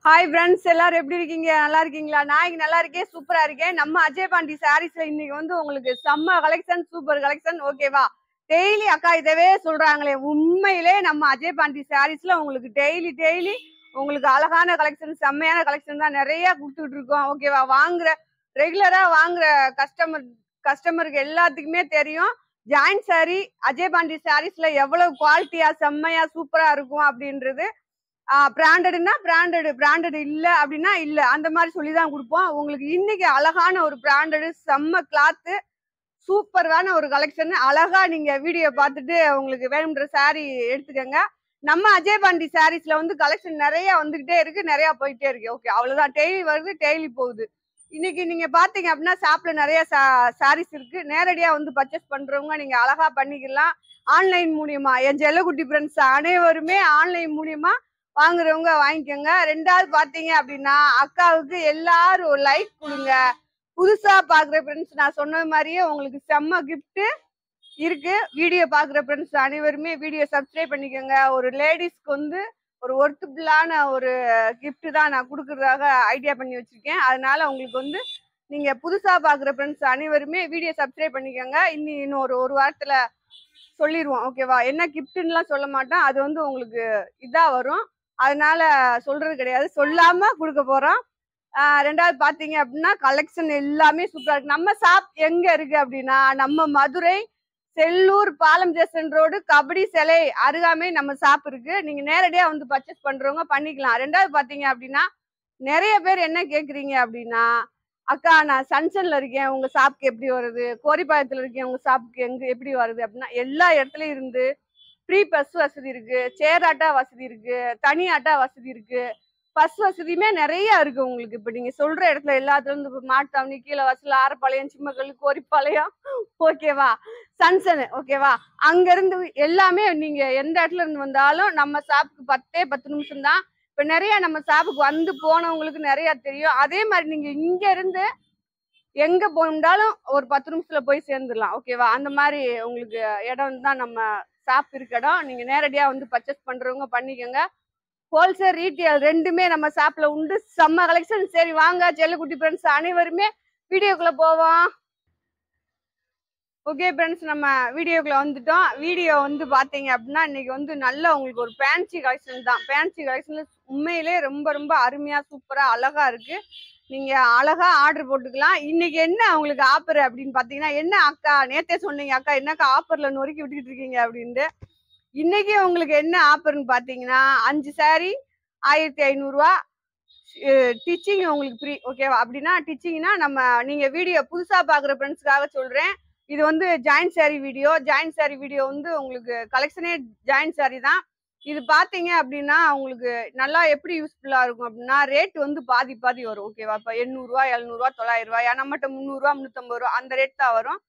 Hi friends, எல்லாரும் எப்படி இருக்கீங்க? நல்லா இருக்கீங்களா? நான் இங்க நல்லா இருக்கேன், சூப்பரா இருக்கேன். நம்ம அஜய் பாண்டி சாரீஸ்ல இன்னைக்கு வந்து உங்களுக்கு செம்ம கலெக்ஷன், சூப்பர் கலெக்ஷன். ஓகேவா? டெய்லி அக்கா இதவே சொல்றாங்களே, உண்மையிலே நம்ம அஜய் பாண்டி சாரீஸ்ல உங்களுக்கு டெய்லி டெய்லி உங்களுக்கு அழகான கலெக்ஷன், செம்மையான கலெக்ஷன் தான் நிறைய கொடுத்துட்டு இருக்கோம். ஓகேவா? ரெகுலரா வாங்குற கஸ்டமருக்கு எல்லாத்துக்குமே தெரியும். ஜாயிண்ட் சாரி அஜய் பாண்டி சாரீஸ்ல எவ்வளவு குவாலிட்டியா, செம்மையா, சூப்பரா இருக்கும் அப்படின்றது. பிராண்டட்னா பிராண்டட் இல்ல அப்படின்னா இல்ல, அந்த மாதிரி சொல்லிதான் கொடுப்போம். உங்களுக்கு இன்னைக்கு அழகான ஒரு பிராண்டடு செம்ம கிளாத்து, சூப்பரான ஒரு கலெக்ஷன். அழகா நீங்க வீடியோ பார்த்துட்டு உங்களுக்கு வேணும்ன்ற சாரி எடுத்துக்கங்க. நம்ம அஜய் பாண்டி சாரீஸ்ல வந்து கலெக்ஷன் நிறைய வந்துகிட்டே இருக்கு, நிறைய போயிட்டே இருக்கு. ஓகே, அவ்வளவுதான். டெய்லி வருது, டெய்லி போகுது. இன்னைக்கு நீங்க பாத்தீங்க அப்படின்னா ஷாப்ல நிறைய சாரீஸ் இருக்கு. நேரடியா வந்து பர்ச்சேஸ் பண்றவங்க நீங்க அழகா பண்ணிக்கலாம். ஆன்லைன் மூலியமா என் செல்லக்குட்டி ஃப்ரெண்ட்ஸ் அனைவருமே ஆன்லைன் மூலியமா வாங்குறவங்க வாங்கிக்கோங்க. ரெண்டாவது பாத்தீங்க அப்படின்னா அக்காவுக்கு எல்லாரும் ஒரு லைக் கொடுங்க. புதுசா பாக்குற ஃப்ரெண்ட்ஸ் நான் சொன்னது மாதிரியே உங்களுக்கு செம்ம கிஃப்ட் இருக்கு. வீடியோ பாக்குற ஃப்ரெண்ட்ஸ் அனைவருமே வீடியோ சப்ஸ்கிரைப் பண்ணிக்கோங்க. ஒரு லேடிஸ்க்கு வந்து ஒரு ஒர்த்துபுல்லான ஒரு கிஃப்ட் தான் நான் கொடுக்கறதாக ஐடியா பண்ணி வச்சிருக்கேன். அதனால உங்களுக்கு வந்து நீங்க புதுசா பாக்குற ஃப்ரெண்ட்ஸ் அனைவருமே வீடியோ சப்ஸ்கிரைப் பண்ணிக்கோங்க. இன்னும் ஒரு வாரத்துல சொல்லிடுவோம். ஓகேவா? என்ன கிஃப்ட்லாம் சொல்ல மாட்டோம், அது வந்து உங்களுக்கு இதா வரும். அதனால சொல்றது கிடையாது, சொல்லாம கொடுக்க போறோம். ரெண்டாவது பாத்தீங்க அப்படின்னா கலெக்ஷன் எல்லாமே சூப்பரா இருக்கு. நம்ம ஷாப் எங்க இருக்கு அப்படின்னா நம்ம மதுரை செல்லூர் பாலம் ஜெசன் ரோடு கபடி சிலை அருகாமை நம்ம ஷாப் இருக்கு. நீங்க நேரடியா வந்து பர்ச்சேஸ் பண்றவங்க பண்ணிக்கலாம். ரெண்டாவது பாத்தீங்க அப்படின்னா நிறைய பேர் என்ன கேக்குறீங்க அப்படின்னா, அக்கா நான் சன்சன்ல இருக்கேன், உங்க ஷாப்புக்கு எப்படி வருது? கோரிப்பாயத்துல இருக்கேன், உங்க ஷாப்புக்கு எங்க எப்படி வருது அப்படின்னா, எல்லா இடத்துலயும் இருந்து ஃப்ரீ பஸ் வசதி இருக்கு, சேர் ஆட்டா வசதி இருக்கு, தனி ஆட்டா வசதி இருக்கு. பஸ் வசதியுமே நிறைய இருக்கு உங்களுக்கு. இப்ப நீங்க சொல்ற இடத்துல எல்லாத்துல இருந்து மாட்டுத்தாவணி, கீழே வாசல், ஆரப்பாளையம், சிம்மக்கல், கோரிப்பாளையம், ஓகேவா, சன்சன், ஓகேவா, அங்க இருந்து எல்லாமே நீங்க எந்த இடத்துல இருந்து வந்தாலும் நம்ம ஷாப்புக்கு 10 நிமிஷம் தான். இப்ப நிறைய நம்ம ஷாப்புக்கு வந்து போனவங்களுக்கு நிறைய தெரியும். அதே மாதிரி நீங்க இங்க இருந்து எங்க போனாலும் ஒரு 10 நிமிஷத்துல போய் சேர்ந்துடலாம். ஓகேவா? அந்த மாதிரி உங்களுக்கு இடம் தான் நம்ம ஷாப் இருக்க இடம். நீங்க நேரடியா வந்து பர்ச்சேஸ் பண்றவங்க பண்ணிக்கோங்க. ஹோல்சேல் ரீட்டெயில் ரெண்டுமே நம்ம ஷாப்ல உண்டு. செம்ம கலெக்ஷன். சரி வாங்க செல்லக்குட்டி ஃப்ரெண்ட்ஸ் அனைவருமே வீடியோக்குள்ள போவோம். ஓகே ஃப்ரெண்ட்ஸ், நம்ம வீடியோக்குள்ள வந்துட்டோம். வீடியோ வந்து பாத்தீங்க அப்படின்னா இன்னைக்கு வந்து நல்ல உங்களுக்கு ஒரு ஃபேன்சி கலெக்ஷன் தான். ஃபேன்சி கலெக்ஷன்ல உண்மையிலே ரொம்ப ரொம்ப அருமையா சூப்பரா அழகா இருக்கு. நீங்க அழகா ஆர்டர் போட்டுக்கலாம். இன்னைக்கு என்ன உங்களுக்கு ஆஃபர் அப்படின்னு பாத்தீங்கன்னா, என்ன அக்கா நேத்தே சொன்னீங்க அக்கா என்னக்கா ஆஃபர்ல நொறுக்கி விட்டுக்கிட்டு இருக்கீங்க அப்படின்ட்டு. இன்னைக்கு உங்களுக்கு என்ன ஆஃபர்னு பாத்தீங்கன்னா 5 சாரி 1500 ரூபா. டிச்சிங் உங்களுக்கு ஃப்ரீ. ஓகேவா? அப்படின்னா டிச்சிங்னா நீங்க வீடியோ புதுசா பாக்குற ஃப்ரெண்ட்ஸ்க்காக சொல்றேன். இது வந்து ஜாயிண்ட் சாரி வீடியோ வந்து உங்களுக்கு கலெக்ஷனே ஜாயிண்ட் சாரி தான். இது பாத்தீங்க அப்படின்னா உங்களுக்கு நல்லா எப்படி யூஸ்ஃபுல்லா இருக்கும் அப்படின்னா ரேட் வந்து பாதி பாதி வரும். ஓகேவா? இப்ப 800 ரூபாய், 700 ரூபாய், 900 ரூபாய், நம்மகிட்ட 300 ரூபாய், 350 ரூபாய் அந்த ரேட் தான் வரும்.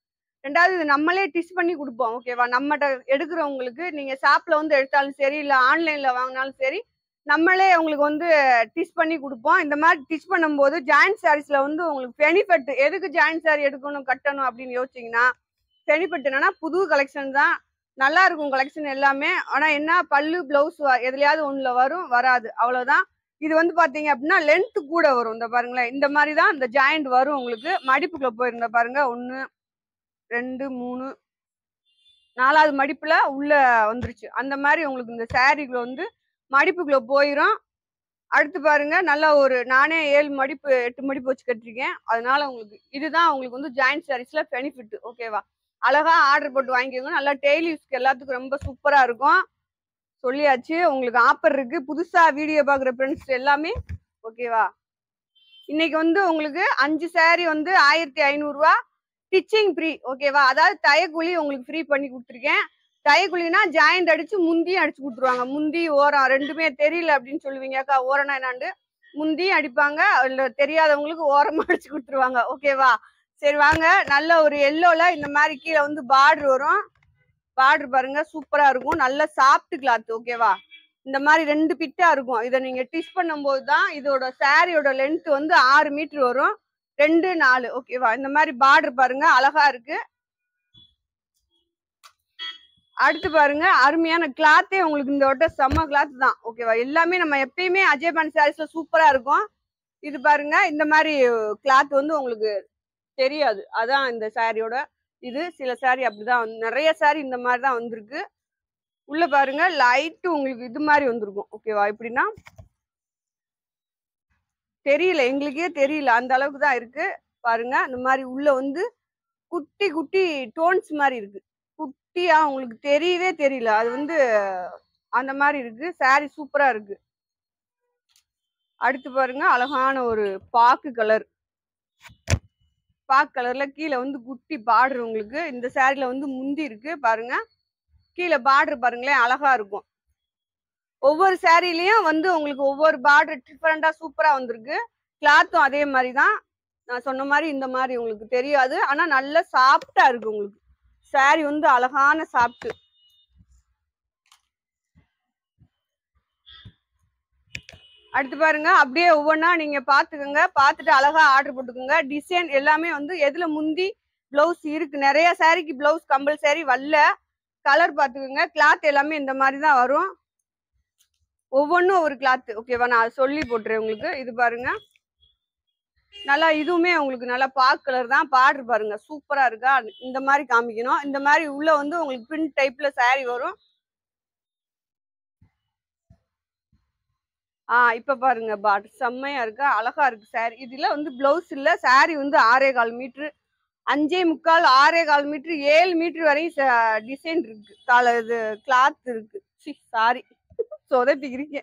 ரெண்டாவது இது நம்மளே டிச் பண்ணி கொடுப்போம். ஓகேவா? நம்மகிட்ட எடுக்கிறவங்களுக்கு நீங்க ஷாப்ல வந்து எடுத்தாலும் சரி, இல்ல ஆன்லைன்ல வாங்கினாலும் சரி, நம்மளே உங்களுக்கு வந்து டிச் பண்ணி கொடுப்போம். இந்த மாதிரி டிச் பண்ணும்போது ஜாயிண்ட் சாரீஸ்ல வந்து உங்களுக்கு பெனிஃபிட். எதுக்கு ஜாயிண்ட் சாரி எடுக்கணும் கட்டணும் அப்படின்னு யோசிச்சீங்கன்னா, பெனிஃபிட் என்னன்னா புது கலெக்ஷன் தான், நல்லா இருக்கும் கலெக்ஷன் எல்லாமே. ஆனா என்ன, பல்லு பிளவுஸ் எதுலயாவது ஒண்ணுல வரும், வராது, அவ்வளவுதான். இது வந்து பாத்தீங்க அப்படின்னா லென்த் கூட வரும். இந்த பாருங்களேன், இந்த மாதிரி தான் இந்த ஜாயிண்ட் வரும் உங்களுக்கு. மடிப்புக்குள்ள போயிருந்த பாருங்க, 1 2 3 4வது மடிப்புல உள்ள வந்துருச்சு. அந்த மாதிரி உங்களுக்கு இந்த சாரீக்குள்ள வந்து மடிப்புக்குள்ள போயிரும். அடுத்து பாருங்க, நல்லா ஒரு நானே 7 மடிப்பு 8 மடிப்பு வச்சு கட்டிருக்கேன். அதனால உங்களுக்கு இதுதான் உங்களுக்கு வந்து ஜாயிண்ட் சாரீஸ்ல பெனிஃபிட். ஓகேவா? அழகா ஆர்டர் போட்டு வாங்கிக்கோங்க. நல்லா டெய்லி யூஸ்க்கு எல்லாத்துக்கும் ரொம்ப சூப்பரா இருக்கும். சொல்லியாச்சு. உங்களுக்கு ஆஃபர் இருக்கு புதுசா வீடியோ பாக்குற ஃப்ரெண்ட்ஸ் எல்லாமே. ஓகேவா? இன்னைக்கு வந்து உங்களுக்கு 5 சாரி வந்து 1500 ரூபா. Stitching free. ஓகேவா? அதாவது தையக்கூலி உங்களுக்கு ஃப்ரீ பண்ணி கொடுத்துருக்கேன். தையக்கூலினா ஜாயிண்ட் அடிச்சு முந்தியும் அடிச்சு கொடுத்துருவாங்க. முந்தி ஓரம் ரெண்டுமே தெரியல அப்படின்னு சொல்லுவீங்க அக்கா, ஓரம்னா என்னாண்டு. முந்தியும் அடிப்பாங்க, இல்ல தெரியாதவங்களுக்கு ஓரமா அடிச்சு கொடுத்துருவாங்க. ஓகேவா? சரி வாங்க. நல்ல ஒரு எல்லோல இந்த மாதிரி கீழே வந்து பார்டர் வரும். பார்டர் பாருங்க சூப்பரா இருக்கும். நல்ல சாஃப்ட் கிளாத். ஓகேவா? இந்த மாதிரி 2 பிட்டா இருக்கும். இதை நீங்க டிச் பண்ணும்போது தான் இதோட சாரியோட லென்த் வந்து 6 மீட்டர் வரும். 2 4. ஓகேவா? இந்த மாதிரி பார்டர் பாருங்க அழகா இருக்கு. அடுத்து பாருங்க அருமையான கிளாத்தே உங்களுக்கு இந்த வட்ட செம்ம கிளாத் தான் ஓகேவா. எல்லாமே நம்ம எப்பயுமே அஜய் பாண்டி சாரீஸ்ல சூப்பரா இருக்கும். இது பாருங்க இந்த மாதிரி கிளாத் வந்து உங்களுக்கு தெரியாது, அதான் இந்த சாரியோட இது. சில சாரி அப்படிதான், நிறைய சாரி இந்த மாதிரி தான் வந்திருக்கு. உள்ள பாருங்க லைட் உங்களுக்கு இது மாதிரி வந்திருக்கும் ஓகேவா. எப்படின்னா தெரியல, எங்களுக்கே தெரியல, அந்த அளவுக்கு தான் இருக்கு பாருங்க. இந்த மாதிரி உள்ள வந்து குட்டி குட்டி டோன்ஸ் மாதிரி இருக்கு, குட்டியா உங்களுக்கு தெரியவே தெரியல, அது வந்து அந்த மாதிரி இருக்கு. சாரி சூப்பரா இருக்கு. அடுத்து பாருங்க அழகான ஒரு பாக்கு கலர், பாக்கு கலர்ல கீழே வந்து குட்டி பார்டர் உங்களுக்கு. இந்த சாரில வந்து முந்தி இருக்கு பாருங்க, கீழே பார்டர் பாருங்களேன் அழகா இருக்கும். ஒவ்வொரு சாரிலையும் வந்து உங்களுக்கு ஒவ்வொரு பார்டர் டிஃபரெண்டா சூப்பரா வந்திருக்கு. கிளாத்தும் அதே மாதிரி தான், நான் சொன்ன மாதிரி இந்த மாதிரி உங்களுக்கு தெரியாது, ஆனா நல்ல சாஃப்டா இருக்கு உங்களுக்கு. சாரி வந்து அழகான சாஃப்ட். அடுத்து பாருங்க அப்படியே ஒவ்வொன்றா நீங்க பாத்துக்கோங்க, பார்த்துட்டு அழகா ஆர்டர் போட்டுக்கோங்க. டிசைன் எல்லாமே வந்து எதுல முந்தி பிளவுஸ் இருக்கு, நிறைய சாரிக்கு பிளவுஸ் கம்பல்சரி வரல. கலர் பாத்துக்கோங்க, கிளாத் எல்லாமே இந்த மாதிரி தான் வரும், ஒவ்வொன்றும் ஒரு கிளாத் ஓகேவா. நான் சொல்லி போட்டுறேன் உங்களுக்கு. இது பாருங்க நல்லா, இதுவுமே உங்களுக்கு நல்லா பாக் கலர் தான். பார்டர் பாருங்க சூப்பரா இருக்கா. இந்த மாதிரி காமிக்கணும். இந்த மாதிரி உள்ள வந்து உங்களுக்கு பிரிண்ட் டைப்ல சாரி வரும். இப்ப பாருங்க பார்டர் செம்மையா இருக்கா, அழகா இருக்கு சாரி. இதுல வந்து பிளவுஸ் இல்ல, சாரி வந்து 6.25 மீட்டர், 5.25, 6.25 மீட்டர், 7 மீட்டர் வரையும் டிசைன் இருக்கு. இது கிளாத் இருக்கு. சாரி சொதப்பிக்கிறீங்க,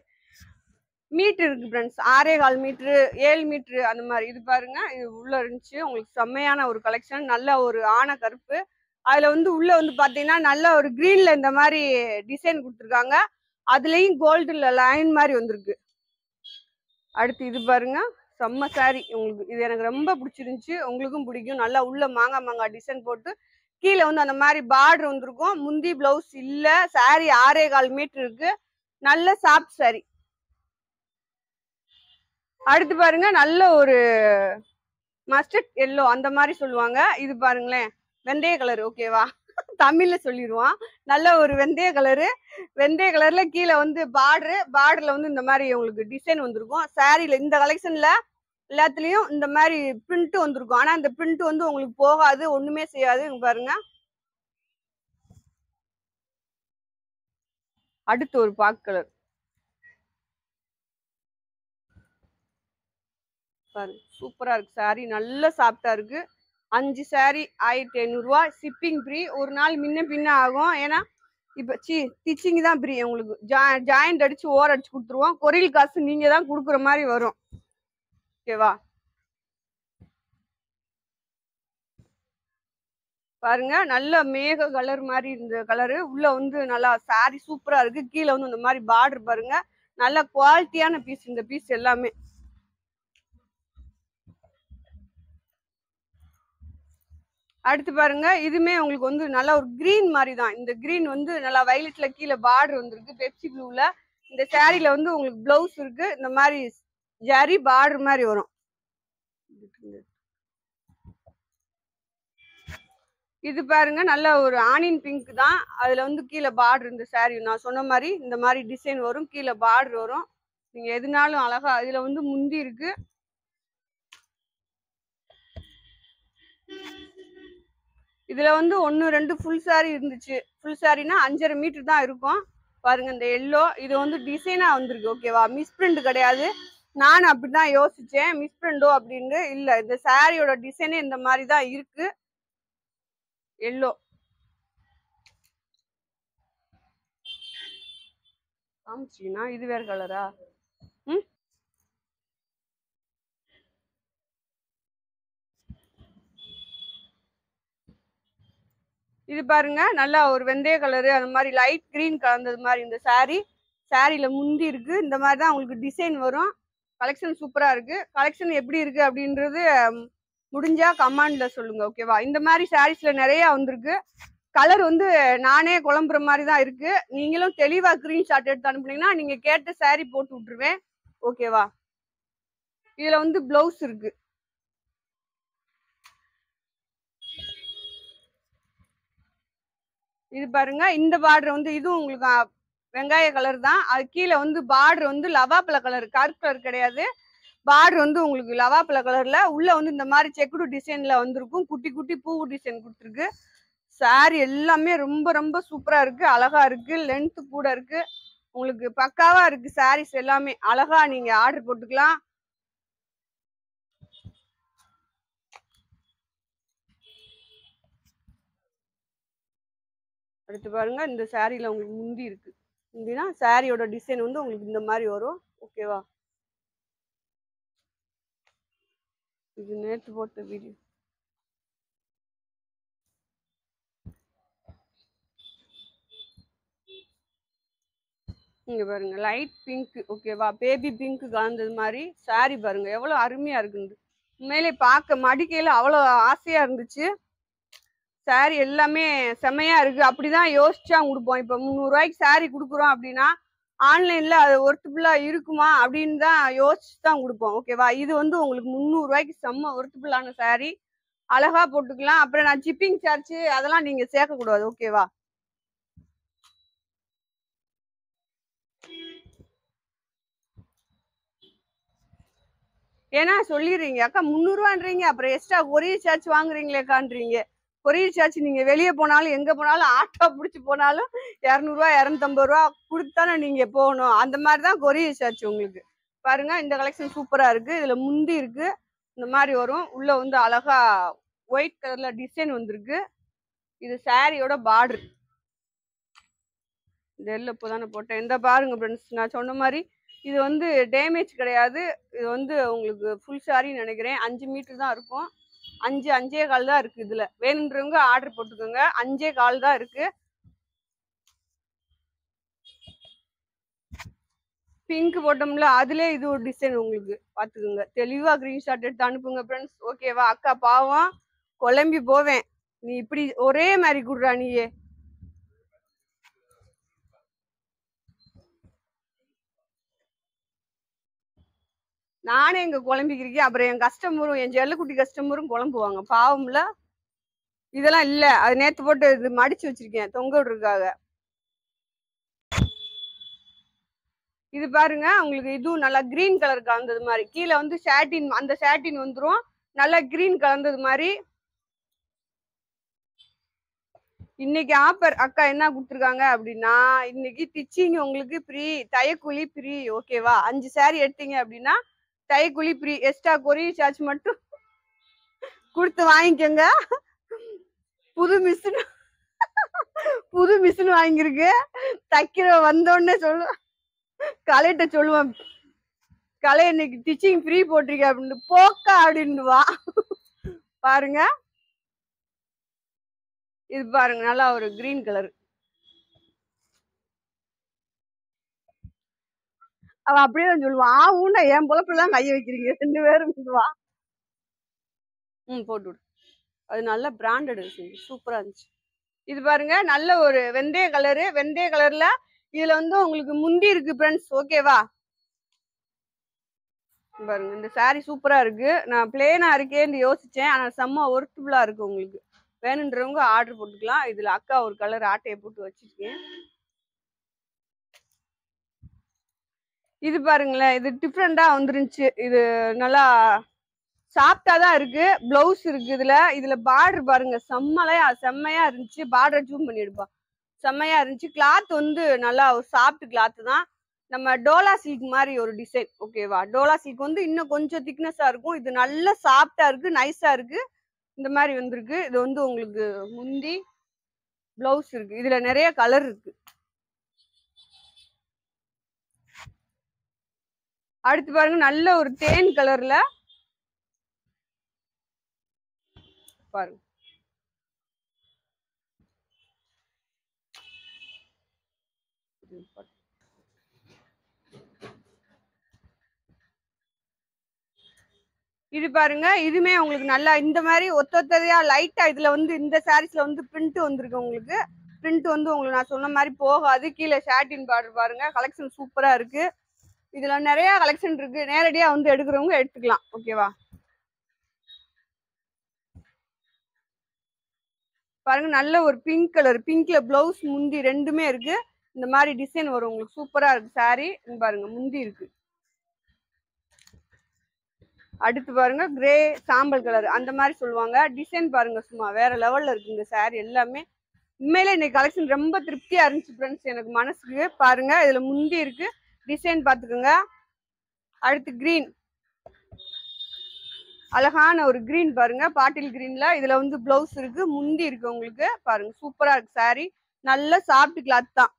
மீட்டர் இருக்கு ஃப்ரெண்ட்ஸ். 6.25 மீட்டரு, 7 மீட்டரு அந்த மாதிரி. இது பாருங்க, இது உள்ள இருந்துச்சு உங்களுக்கு செம்மையான ஒரு கலெக்ஷன். நல்ல ஒரு ஆன கருப்பு, அதுல வந்து உள்ள வந்து பாத்தீங்கன்னா நல்ல ஒரு கிரீன்ல இந்த மாதிரி டிசைன் கொடுத்துருக்காங்க, அதுலயும் கோல்டுல லைன் மாதிரி வந்திருக்கு. அடுத்து இது பாருங்க செம்ம சாரி உங்களுக்கு, இது எனக்கு ரொம்ப பிடிச்சிருந்துச்சு, உங்களுக்கும் பிடிக்கும். நல்லா உள்ள மாங்காய் டிசைன் போட்டு கீழே வந்து அந்த மாதிரி பார்டர் வந்திருக்கும். முந்தி பிளவுஸ் இல்ல, சாரி 6.25 மீட்டர் இருக்கு, நல்ல சாஃப்ட் சாரி. அடுத்து பாருங்க நல்ல ஒரு மஸ்டர்ட் எல்லோ அந்த மாதிரி சொல்லுவாங்க. இது பாருங்களேன் வெந்தய கலர் ஓகேவா, தமிழ்ல சொல்லிடுவான். நல்ல ஒரு வெந்தய கலரு, வெந்தய கலர்ல கீழே வந்து பார்டர்ல வந்து இந்த மாதிரி உங்களுக்கு டிசைன் வந்திருக்கும். சாரில இந்த கலெக்ஷன்ல எல்லாத்துலயும் இந்த மாதிரி பிரிண்ட் வந்திருக்கும், ஆனா இந்த பிரிண்ட் வந்து உங்களுக்கு போகாது, ஒண்ணுமே செய்யாது. பாருங்க அடுத்து ஒரு பாக்கு கலர் பாருங்க, சூப்பரா இருக்கு சாரி, நல்ல சாஃப்டா இருக்கு. 5 சாரி 1500 ரூபாய், ஷிப்பிங் ஃப்ரீ. ஒரு நாள் முன்ன பின்ன ஆகும், ஏன்னா இப்ப ஸ்டிச்சிங் தான் ஃப்ரீ உங்களுக்கு. ஜாயிண்ட் அடிச்சு ஓர் அடிச்சு கொடுத்துருவோம், கொரியல் காசு நீங்க தான் கொடுக்குற மாதிரி வரும் ஓகேவா. பாருங்க நல்ல மேக கலர் மாதிரி இந்த கலரு, உள்ள வந்து நல்லா சாரி சூப்பரா இருக்கு. கீழே வந்து இந்த மாதிரி பார்டர் பாருங்க, நல்ல குவாலிட்டியான பீஸ் இந்த பீஸ் எல்லாமே. அடுத்து பாருங்க இதுமே உங்களுக்கு வந்து நல்ல ஒரு கிரீன் மாதிரி தான். இந்த கிரீன் வந்து நல்லா வயலட்ல கீழே பார்டர் வந்திருக்கு, பெப்சி ப்ளூல. இந்த சாரில வந்து உங்களுக்கு பிளவுஸ் இருக்கு, இந்த மாதிரி ஜரி பார்டர் மாதிரி வரும். இது பாருங்க நல்ல ஒரு ஆனியன் பிங்க் தான், அதுல வந்து கீழே பார்டர், இந்த சாரி நான் சொன்ன மாதிரி இந்த மாதிரி டிசைன் வரும், கீழே பார்டர் வரும். நீங்க எதுனாலும் அழகா, இதுல வந்து முந்தி இருக்கு. இதுல வந்து 1 2 ஃபுல் சாரி இருந்துச்சு, ஃபுல் சாரினா 5.5 மீட்டர் தான் இருக்கும். பாருங்க இந்த எல்லோ, இது வந்து டிசைனா வந்திருக்கு ஓகேவா, மிஸ் பிரிண்ட் கிடையாது. நான் அப்படிதான் யோசிச்சேன், மிஸ் பிரிண்டோ அப்படின்னு இல்ல, இந்த சாரியோட டிசைனே இந்த மாதிரி தான் இருக்கு. எல்லோ காமிச்சிங்கன்னா இது வேற கலரா. இது பாருங்க நல்லா ஒரு வெந்தய கலரு, அந்த மாதிரி லைட் கிரீன் கலந்தது மாதிரி இந்த சாரில முந்தி இருக்கு. இந்த மாதிரி தான் உங்களுக்கு டிசைன் வரும். கலெக்ஷன் சூப்பரா இருக்கு. கலெக்ஷன் எப்படி இருக்கு அப்படின்றது முடிஞ்சா கமெண்ட்ல சொல்லுங்க ஓகேவா. இந்த மாதிரி சாரீஸ்ல நிறைய வந்திருக்கு. கலர் வந்து நானே குழம்புற மாதிரி தான் இருக்கு. நீங்களும் தெளிவா ஸ்கிரீன்ஷாட் எடுத்து அனுப்புனீங்கன்னா நீங்க கேட்ட சாரி போட்டு விட்டுருவேன் ஓகேவா. இதுல வந்து பிளவுஸ் இருக்கு. இது பாருங்க, இந்த பார்டர் வந்து இதுவும் உங்களுக்கு வெங்காய கலர் தான். அது கீழே வந்து பார்டர் வந்து லவாப்பழ கலர், கருப்பு கலர் கிடையாது. பார்டர் வந்து உங்களுக்கு லவாப்பழ கலர்ல உள்ள வந்து இந்த மாதிரி செக்குடு டிசைன்ல வந்திருக்கும். குட்டி குட்டி பூ டிசைன் கொடுத்துருக்கு. சாரி எல்லாமே ரொம்ப ரொம்ப சூப்பரா இருக்கு, அழகா இருக்கு, லென்த் கூட இருக்கு, உங்களுக்கு பக்காவா இருக்கு. சாரீஸ் எல்லாமே அழகா நீங்க ஆர்டர் போட்டுக்கலாம். அடுத்து பாருங்க, இந்த சாரியில உங்களுக்கு முந்தி இருக்கு. முந்தினா சாரியோட டிசைன் வந்து உங்களுக்கு இந்த மாதிரி வரும். ஓகேவா? இது நேற்று போட்ட வீடியோ. இங்க பாருங்க, லைட் பிங்க். ஓகேவா? பேபி பிங்க் கலந்தது மாதிரி சாரி பாருங்க எவ்வளவு அருமையா இருக்குது. உண்மையிலே பார்க்க மடிக்கையில அவ்வளவு ஆசையா இருந்துச்சு. சாரி எல்லாமே செம்மையா இருக்கு. அப்படிதான் யோசிச்சா கொடுப்போம். இப்ப 300 ரூபாய்க்கு சாரி கொடுக்குறோம் அப்படின்னா ஆன்லைன்ல அது ஒர்த்துபுல்லா இருக்குமா அப்படின்னு தான் யோசிச்சு தான் கொடுப்போம். ஓகேவா? இது வந்து உங்களுக்கு 300 ரூபாய்க்கு செம்ம ஒர்த்துபுல்லான சாரி, அழகா போட்டுக்கலாம். அப்புறம் நான் ஷிப்பிங் சார்ஜ் அதெல்லாம் நீங்க சேர்க்க கூடாது. ஓகேவா? ஏன்னா சொல்லிடுறீங்க, அக்கா 300 ரூபான்றீங்க, அப்புறம் எக்ஸ்ட்ரா கொரியர் சார்ஜ் வாங்குறீங்களேக்கான்றீங்க. கொரியர் சார்ஜ் நீங்க வெளியே போனாலும் எங்க போனாலும் ஆட்டோ பிடிச்சி போனாலும் 200 ரூபா 250 ரூபா கொடுத்தானே நீங்க போகணும். அந்த மாதிரிதான் கொரியர் சார்ஜ் உங்களுக்கு. பாருங்க, இந்த கலெக்ஷன் சூப்பரா இருக்கு. இதுல முந்தி இருக்கு, இந்த மாதிரி வரும். உள்ள வந்து அழகா ஒயிட் கலர்ல டிசைன் வந்திருக்கு. இது சாரியோட பார்டர். இந்த எல்லோ இப்போதானே போட்டேன். இந்த பாருங்க ஃப்ரெண்ட்ஸ், நான் சொன்ன மாதிரி இது வந்து டேமேஜ் கிடையாது. இது வந்து உங்களுக்கு ஃபுல் சாரின்னு நினைக்கிறேன். 5 மீட்டர் தான் இருக்கும். 5.25 தான் இருக்கு. இதுல வேணுன்றவங்க ஆர்டர் போட்டுக்கோங்க. 5.25 தான் இருக்கு. பிங்க் போட்டோம்ல, அதுல இது ஒரு டிசைன் உங்களுக்கு பாத்துக்கோங்க. தெளிவா ஸ்கிரீன்ஷாட் எடுத்து அனுப்புங்க ஃப்ரெண்ட்ஸ். ஓகேவா? அக்கா பாவம் குழம்பி போவேன், நீ இப்படி ஒரே மாதிரி குடுறா நீயே. நானே இங்க குழம்பிக்கிறேன், அப்புறம் என் கஸ்டமரும் என் ஜெல்லக்குட்டி கஸ்டமரும் குழம்புவாங்க பாவம்ல. இதெல்லாம் இல்ல, அது நேத்து போட்டு இது மடிச்சு வச்சிருக்கேன் தொங்க விடுறதுக்காக. இது பாருங்க, உங்களுக்கு இதுவும் நல்லா கிரீன் கலர் கலந்தது மாதிரி. கீழே வந்து சாட்டின், அந்த சாட்டின் வந்துரும் நல்லா கிரீன் கலந்தது மாதிரி. இன்னைக்கு ஆஃபர் அக்கா என்ன கொடுத்துருக்காங்க அப்படின்னா, இன்னைக்கு டிச்சிங் உங்களுக்கு ஃப்ரீ, தையக்கூலி ஃப்ரீ. ஓகேவா? 5 சாரி எடுத்தீங்க அப்படின்னா தையக்கூலி ஃப்ரீ, எக்ஸ்ட்ரா கொரியர் சார்ஜ் மட்டும் கொடுத்து வாங்கிக்கோங்க. புது மிஷின் வாங்கியிருக்கு. தைக்கிற வந்தோடனே சொல்லுவேன், கலையிட்ட சொல்லுவேன், கலை இன்னைக்கு டிச்சிங் ஃப்ரீ போட்டிருக்க அப்படின்னு. போக்கா அப்படின்னுவா. பாருங்க, இது பாருங்க, நல்லா ஒரு கிரீன் கலர். அவ அப்படியே சொல்லுவான், ஊன்னா என் பொழப்புலாம் கைய வைக்கிறீங்க 2 பேரும் சொல்லுவா. போட்டு விடு. அது நல்ல பிராண்டட், சூப்பரா இருந்துச்சு. இது பாருங்க, நல்ல ஒரு வெந்தய கலரு. வெந்தய கலர்ல இதுல வந்து உங்களுக்கு முந்தி இருக்கு ஃப்ரெண்ட்ஸ். ஓகேவா? பாருங்க, இந்த சாரி சூப்பரா இருக்கு. நான் பிளேனா இருக்கேன்னு யோசிச்சேன், ஆனா செம்ம ஒர்த்தபுளா இருக்கு. உங்களுக்கு வேணுன்றவங்க ஆர்டர் போட்டுக்கலாம். இதுல அக்கா ஒரு கலர் ஆட்டையை போட்டு வச்சிருக்கேன். இது பாருங்களேன், இது டிஃப்ரெண்டா வந்துருந்துச்சு. இது நல்லா சாஃப்டா தான் இருக்கு. பிளவுஸ் இருக்கு இதுல. இதுல பார்டர் பாருங்க, செம்மையா இருந்துச்சு. பார்டர் ஜூம் பண்ணி எடுப்பா, செம்மையா இருந்துச்சு. கிளாத் வந்து நல்லா ஒரு சாஃப்ட் கிளாத் தான். நம்ம டோலா சில்க் மாதிரி ஒரு டிசைன். ஓகேவா? டோலா சில்க் வந்து இன்னும் கொஞ்சம் திக்னஸா இருக்கும். இது நல்ல சாஃப்டா இருக்கு, நைஸா இருக்கு. இந்த மாதிரி வந்திருக்கு. இது வந்து உங்களுக்கு முந்தி, பிளவுஸ் இருக்கு. இதுல நிறைய கலர் இருக்கு. அடுத்து பாருங்க, நல்ல ஒரு தேன் கலர்ல பாருங்க. இது பாருங்க, இதுமே உங்களுக்கு நல்லா இந்த மாதிரி ஒத்தொத்தையா லைட்டா இதுல வந்து இந்த சாரீஸ்ல வந்து பிரிண்ட் வந்திருக்கு. உங்களுக்கு பிரிண்ட் வந்து உங்களுக்கு நான் சொன்ன மாதிரி போகாது. கீழே ஷாட்டின் பார்டர் பாருங்க, கலெக்ஷன் சூப்பரா இருக்கு. இதுல நிறைய கலெக்ஷன் இருக்கு, நேரடியா வந்து எடுக்கிறவங்க எடுத்துக்கலாம். ஓகேவா? பாருங்க நல்ல ஒரு பிங்க் கலர், பிங்க்ல பிளவுஸ் முந்தி ரெண்டுமே இருக்கு. இந்த மாதிரி டிசைன் வரும் உங்களுக்கு, சூப்பரா இருக்கு சாரி. பாருங்க முந்தி இருக்கு. அடுத்து பாருங்க கிரே சாம்பல் கலர் அந்த மாதிரி சொல்லுவாங்க. டிசைன் பாருங்க சும்மா வேற லெவல்ல இருக்குங்க சாரி எல்லாமே. உண்மையில இன்னைக்கு கலெக்ஷன் ரொம்ப திருப்தியா இருந்துச்சு ஃப்ரெண்ட்ஸ் எனக்கு மனசுக்கு. பாருங்க இதுல முந்தி இருக்கு, டிசைன் பாத்துக்கோங்க. அடுத்து கிரீன், அழகான ஒரு கிரீன் பாருங்க, பாட்டில் கிரீன்ல. இதுல வந்து பிளவுஸ் இருக்கு, முந்தி இருக்கு உங்களுக்கு. பாருங்க சூப்பரா இருக்கு சாரி, நல்ல சாஃப்ட் கிளாத் தான்.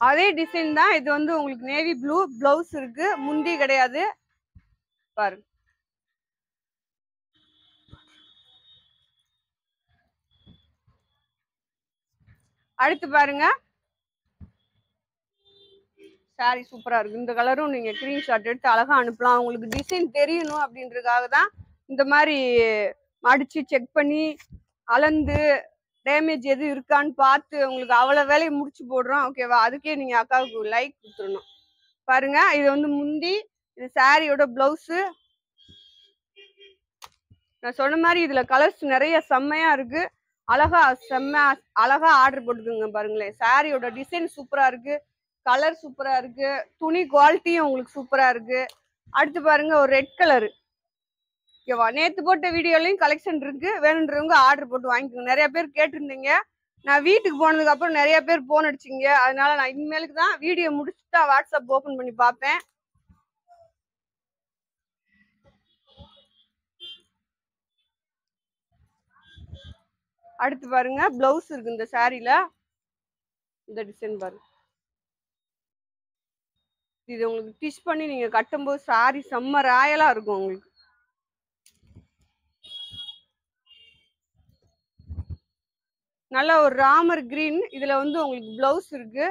அதே டிசைன் தான் இது வந்து உங்களுக்கு நேவி ப்ளூ, பிளவுஸ் இருக்கு, முந்தி கிடையாது. பாருங்க அடுத்து பாருங்க சாரி சூப்பரா இருக்கு. இந்த கலரும் நீங்க ஸ்கிரீன்ஷாட் எடுத்து அழகா அனுப்பலாம். உங்களுக்கு டிசைன் தெரியணும் அப்படின்றதுக்காக தான் இந்த மாதிரி மடிச்சு செக் பண்ணி அளந்து டேமேஜ் எது இருக்கான்னு பார்த்து உங்களுக்கு அவ்வளவு வேலையை முடிச்சு போடுறோம். ஓகேவா? அதுக்கே நீங்க அக்காவுக்கு லைக் கொடுத்துடணும். பாருங்க இது வந்து முந்தி, இது சாரியோட பிளவுஸ். நான் சொன்ன மாதிரி இதுல கலர்ஸ் நிறைய செம்மையா இருக்கு. அழகா செம்ம அழகா ஆர்டர் போட்டுக்கோங்க. பாருங்களேன் சாரியோட டிசைன் சூப்பரா இருக்கு, கலர் சூப்பரா இருக்கு, துணி குவாலிட்டியும் உங்களுக்கு சூப்பரா இருக்கு. அடுத்து பாருங்க ஒரு ரெட் கலரு. ஓகேவா? நேத்து போட்ட வீடியோலயும் கலெக்ஷன் இருக்கு, வேணுன்றவங்க ஆர்டர் போட்டு வாங்கிக்கோங்க. நிறைய பேர் கேட்டிருந்தீங்க. நான் வீட்டுக்கு போனதுக்கு அப்புறம் நிறைய பேர் போன் அடிச்சிங்க. அதனால நான் இனிமேலுக்கு தான் வீடியோ முடிச்சுட்டு தான் வாட்ஸ்அப் ஓபன் பண்ணி பார்ப்பேன். அடுத்து பாருங்க பிளவுஸ் இருக்கு இந்த சாரில. இந்த டிசைன் பாருங்க, இது உங்களுக்கு டிஷ் பண்ணி நீங்க கட்டும்போது சாரி செம்ம ராயலா இருக்கும் உங்களுக்கு. நல்ல ஒரு ராமர் கிரீன், இதுல வந்து உங்களுக்கு பிளவுஸ் இருக்கு.